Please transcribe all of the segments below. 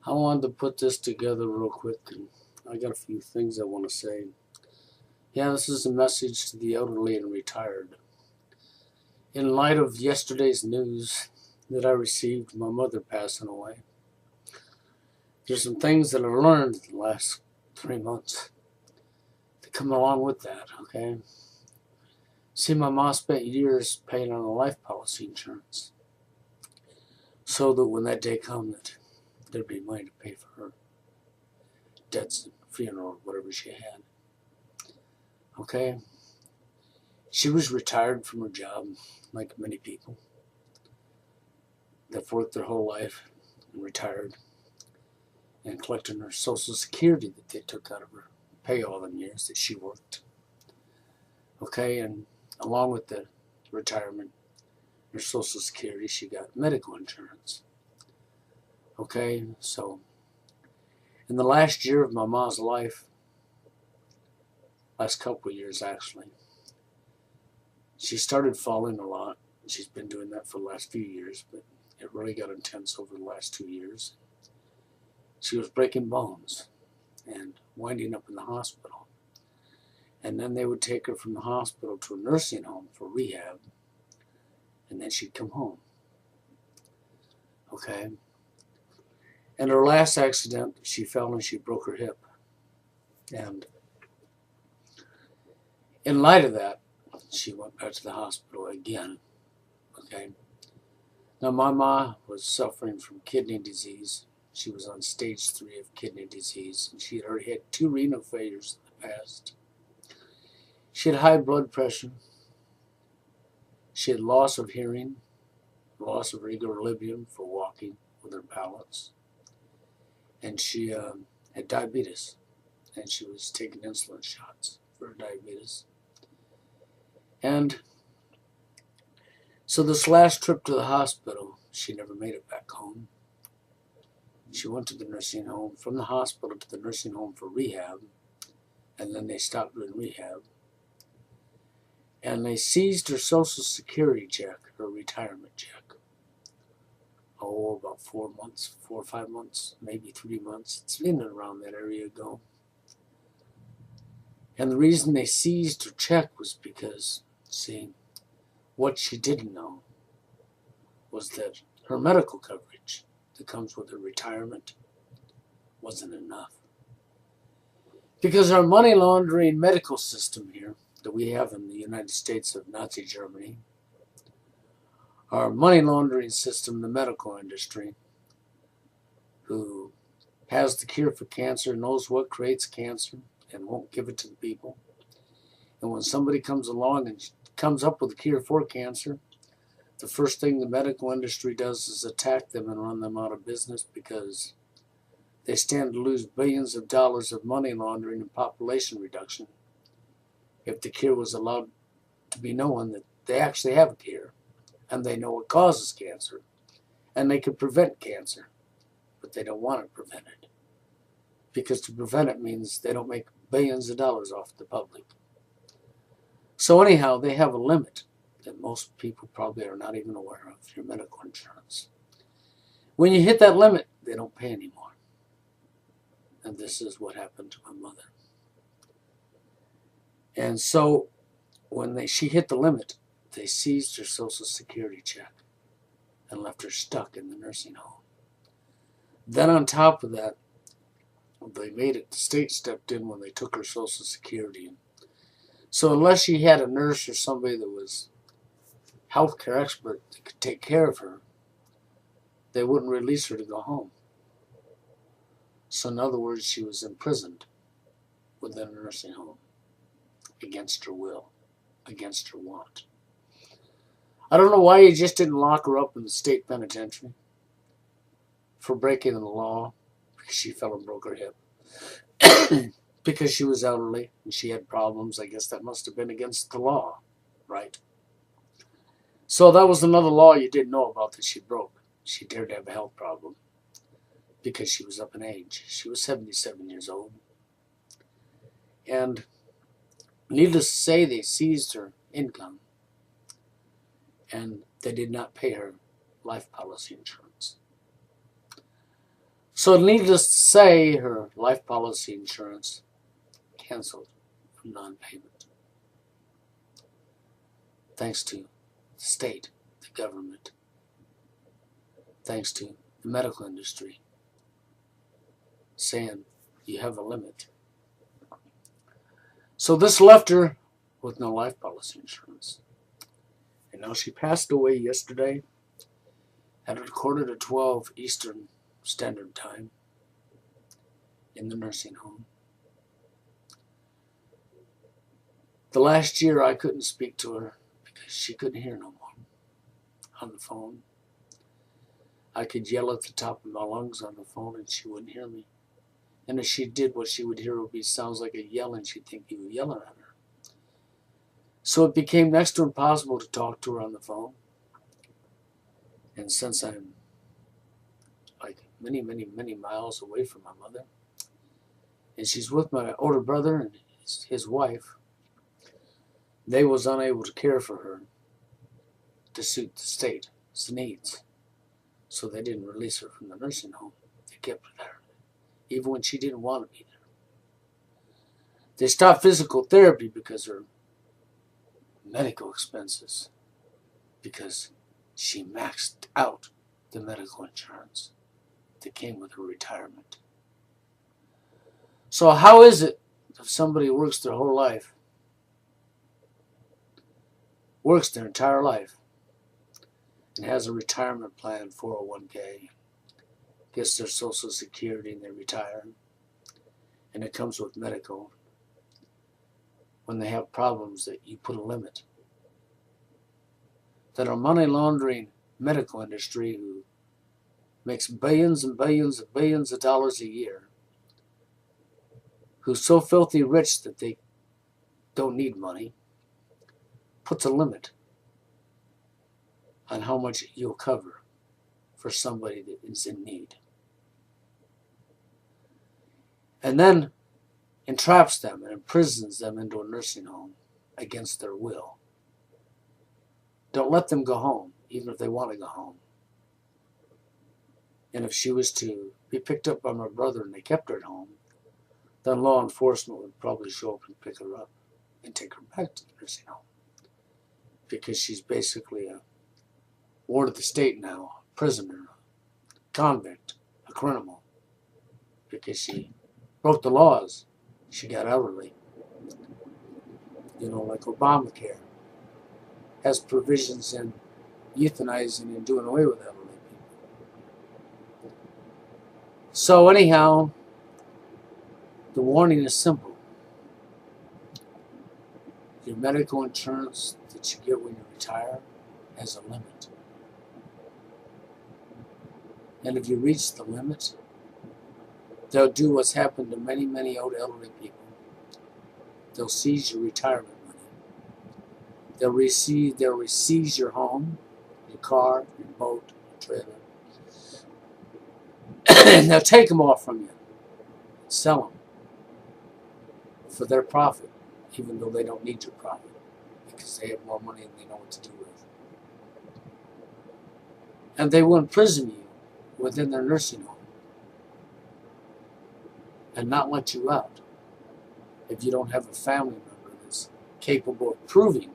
I wanted to put this together real quick, and I got a few things I want to say. Yeah, this is a message to the elderly and retired. In light of yesterday's news that I received, my mother passing away, there's some things that I've learned in the last 3 months that come along with that, okay? See, my mom spent years paying on a life policy insurance so that when that day comes, that there'd be money to pay for her debts and funeral, whatever she had. Okay? She was retired from her job, like many people. They've worked their whole life and retired and collecting her Social Security that they took out of her pay all them years that she worked. Okay, and along with the retirement, her Social Security, she got medical insurance. Okay, so in the last year of my mom's life, last couple of years actually, she started falling a lot. She's been doing that for the last few years, but it really got intense over the last 2 years. She was breaking bones and winding up in the hospital. And then they would take her from the hospital to a nursing home for rehab, and then she'd come home. Okay? And her last accident, she fell and she broke her hip. And in light of that, she went back to the hospital again. Okay? Now, my mom was suffering from kidney disease. She was on stage 3 of kidney disease, and she had already had 2 renal failures in the past. She had high blood pressure. She had loss of hearing, loss of equilibrium for walking with her balance. And she had diabetes, and she was taking insulin shots for her diabetes. And so this last trip to the hospital, she never made it back home. She went to the nursing home, from the hospital to the nursing home for rehab, and then they stopped doing rehab. And they seized her Social Security check, her retirement check. Oh, about 4 months, 4 or 5 months, maybe 3 months. It's in and around that area ago. And the reason they seized her check was because, see, what she didn't know was that her medical coverage that comes with her retirement wasn't enough. Because our money laundering medical system here that we have in the United States of Nazi Germany, our money laundering system, the medical industry, who has the cure for cancer, knows what creates cancer, and won't give it to the people. And when somebody comes along and comes up with a cure for cancer, the first thing the medical industry does is attack them and run them out of business because they stand to lose billions of dollars of money laundering and population reduction if the cure was allowed to be known that they actually have a cure and they know what causes cancer and they can prevent cancer, but they don't want to prevent it because to prevent it means they don't make billions of dollars off the public. So anyhow, they have a limit that most people probably are not even aware of, your medical insurance. When you hit that limit, they don't pay anymore. And this is what happened to my mother. And so when she hit the limit, they seized her Social Security check and left her stuck in the nursing home. Then on top of that, they made it, the state stepped in when they took her Social Security. So unless she had a nurse or somebody that was healthcare expert that could take care of her, they wouldn't release her to go home. So in other words, she was imprisoned within a nursing home against her will, against her want. I don't know why you just didn't lock her up in the state penitentiary for breaking the law because she fell and broke her hip. Because she was elderly and she had problems. I guess that must have been against the law, right? So that was another law you didn't know about that she broke. She dared to have a health problem because she was up in age. She was 77 years old. And needless to say, they seized her income and they did not pay her life policy insurance. So needless to say, her life policy insurance canceled for non-payment. Thanks to the state, the government, thanks to the medical industry, saying you have a limit. So this left her with no life policy insurance. And now she passed away yesterday at 11:45 Eastern Standard Time in the nursing home. The last year I couldn't speak to her because she couldn't hear no more on the phone. I could yell at the top of my lungs on the phone and she wouldn't hear me. And if she did, what she would hear would be sounds like a yell, and she'd think you were yelling at her. So it became next to impossible to talk to her on the phone. And since I'm like many, many, many miles away from my mother, and she's with my older brother and his wife, they was unable to care for her to suit the state's needs. So they didn't release her from the nursing home. They kept her there, even when she didn't want to be there. They stopped physical therapy because her medical expenses, because she maxed out the medical insurance that came with her retirement. So how is it if somebody works their whole life, works their entire life, and has a retirement plan, 401k, gets their Social Security and they retire, and it comes with medical, when they have problems that you put a limit? That our money laundering medical industry, who makes billions and billions and billions of dollars a year, who's so filthy rich that they don't need money, puts a limit on how much you'll cover for somebody that is in need. And then entraps them and imprisons them into a nursing home against their will. Don't let them go home, even if they want to go home. And if she was to be picked up by my brother and they kept her at home, then law enforcement would probably show up and pick her up and take her back to the nursing home. Because she's basically a ward of the state now, a prisoner, a convict, a criminal. Because she broke the laws. She got elderly. Like Obamacare has provisions in euthanizing and doing away with elderly people. So anyhow, the warning is simple. Your medical insurance that you get when you retire has a limit. And if you reach the limit, they'll do what's happened to many, many old elderly people. They'll seize your retirement money. They'll seize your home, your car, your boat, your trailer. And they'll take them all from you. Sell them for their profit, even though they don't need your profit, because they have more money than they know what to do with. And they will imprison you within their nursing home and not let you out if you don't have a family member that's capable of proving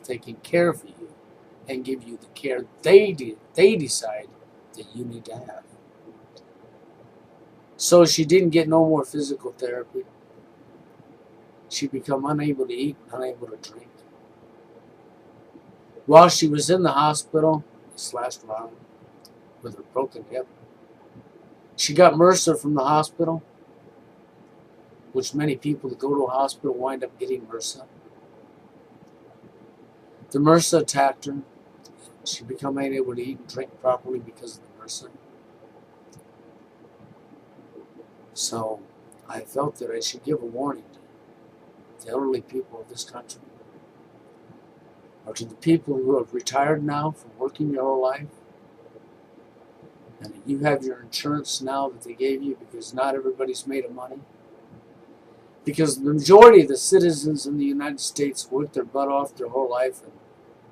taking care of you and give you the care they decide that you need to have. So she didn't get no more physical therapy. She became unable to eat, unable to drink. While she was in the hospital, this last round, with her broken hip, she got MRSA from the hospital, which many people that go to a hospital wind up getting MRSA. The MRSA attacked her. She became unable to eat and drink properly because of the MRSA. So I felt that I should give a warning to the elderly people of this country, or to the people who have retired now from working your whole life, and that you have your insurance now that they gave you, because not everybody's made of money. Because the majority of the citizens in the United States work their butt off their whole life, and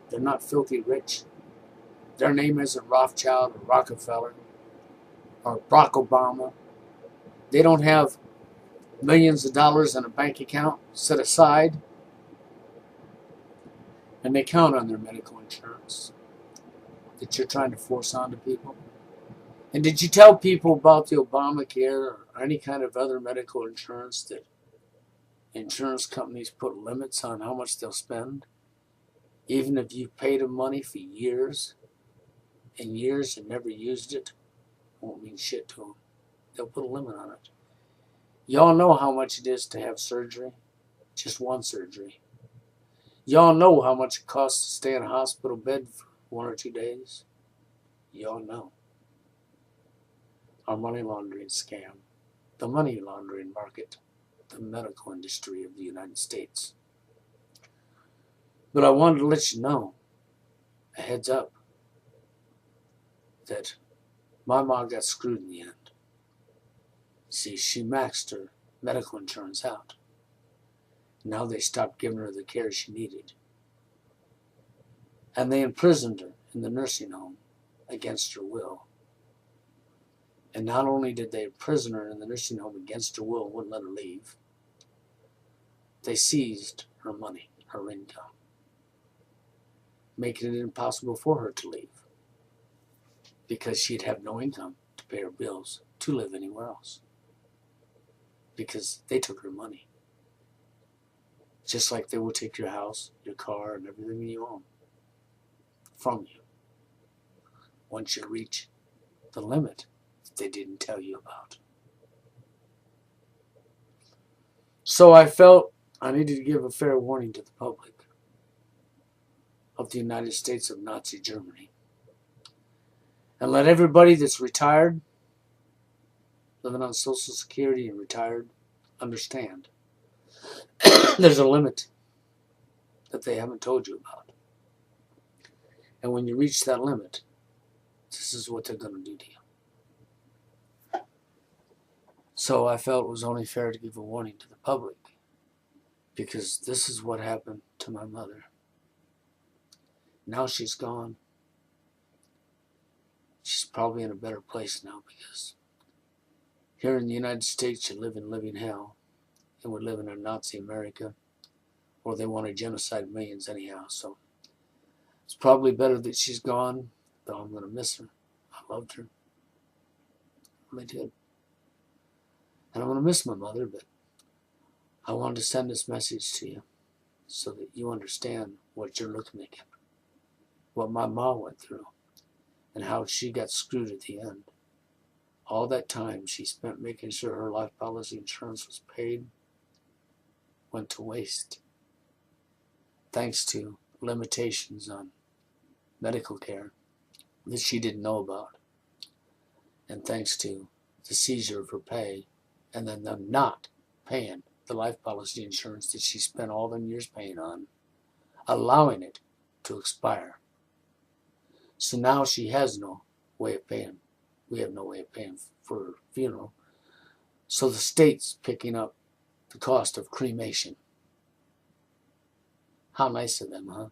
they're not filthy rich. Their name isn't Rothschild or Rockefeller or Barack Obama, they don't have millions of dollars in a bank account set aside, and they count on their medical insurance that you're trying to force onto people. And did you tell people about the Obamacare or any kind of other medical insurance that insurance companies put limits on how much they'll spend? Even if you've paid them money for years and years and never used it, won't mean shit to them. They'll put a limit on it. Y'all know how much it is to have surgery, just one surgery. Y'all know how much it costs to stay in a hospital bed for 1 or 2 days. Y'all know. Our money laundering scam, the money laundering market, the medical industry of the United States. But I wanted to let you know, a heads up, that my mom got screwed in the end. See, she maxed her medical insurance out. Now they stopped giving her the care she needed. And they imprisoned her in the nursing home against her will. And not only did they imprison her in the nursing home against her will and wouldn't let her leave, they seized her money, her income, making it impossible for her to leave because she'd have no income to pay her bills, to live anywhere else, because they took her money. Just like they will take your house, your car, and everything you own from you once you reach the limit that they didn't tell you about. So I felt I needed to give a fair warning to the public of the United States of Nazi Germany, and let everybody that's retired, living on Social Security and retired, understand there's a limit that they haven't told you about. And when you reach that limit, this is what they're going to do to you. So I felt it was only fair to give a warning to the public, because this is what happened to my mother. Now she's gone. She's probably in a better place now, because here in the United States you live in living hell, and we live in a Nazi America, or they want to genocide millions anyhow. So it's probably better that she's gone, though I'm going to miss her. I loved her. I really did. And I'm going to miss my mother, but I wanted to send this message to you so that you understand what you're looking at, what my mom went through, and how she got screwed at the end. All that time she spent making sure her life policy insurance was paid went to waste, thanks to limitations on medical care that she didn't know about, and thanks to the seizure of her pay, and then them not paying the life policy insurance that she spent all them years paying on, allowing it to expire. So now she has no way of paying. We have no way of paying for her funeral. So the state's picking up the cost of cremation. How nice of them, huh?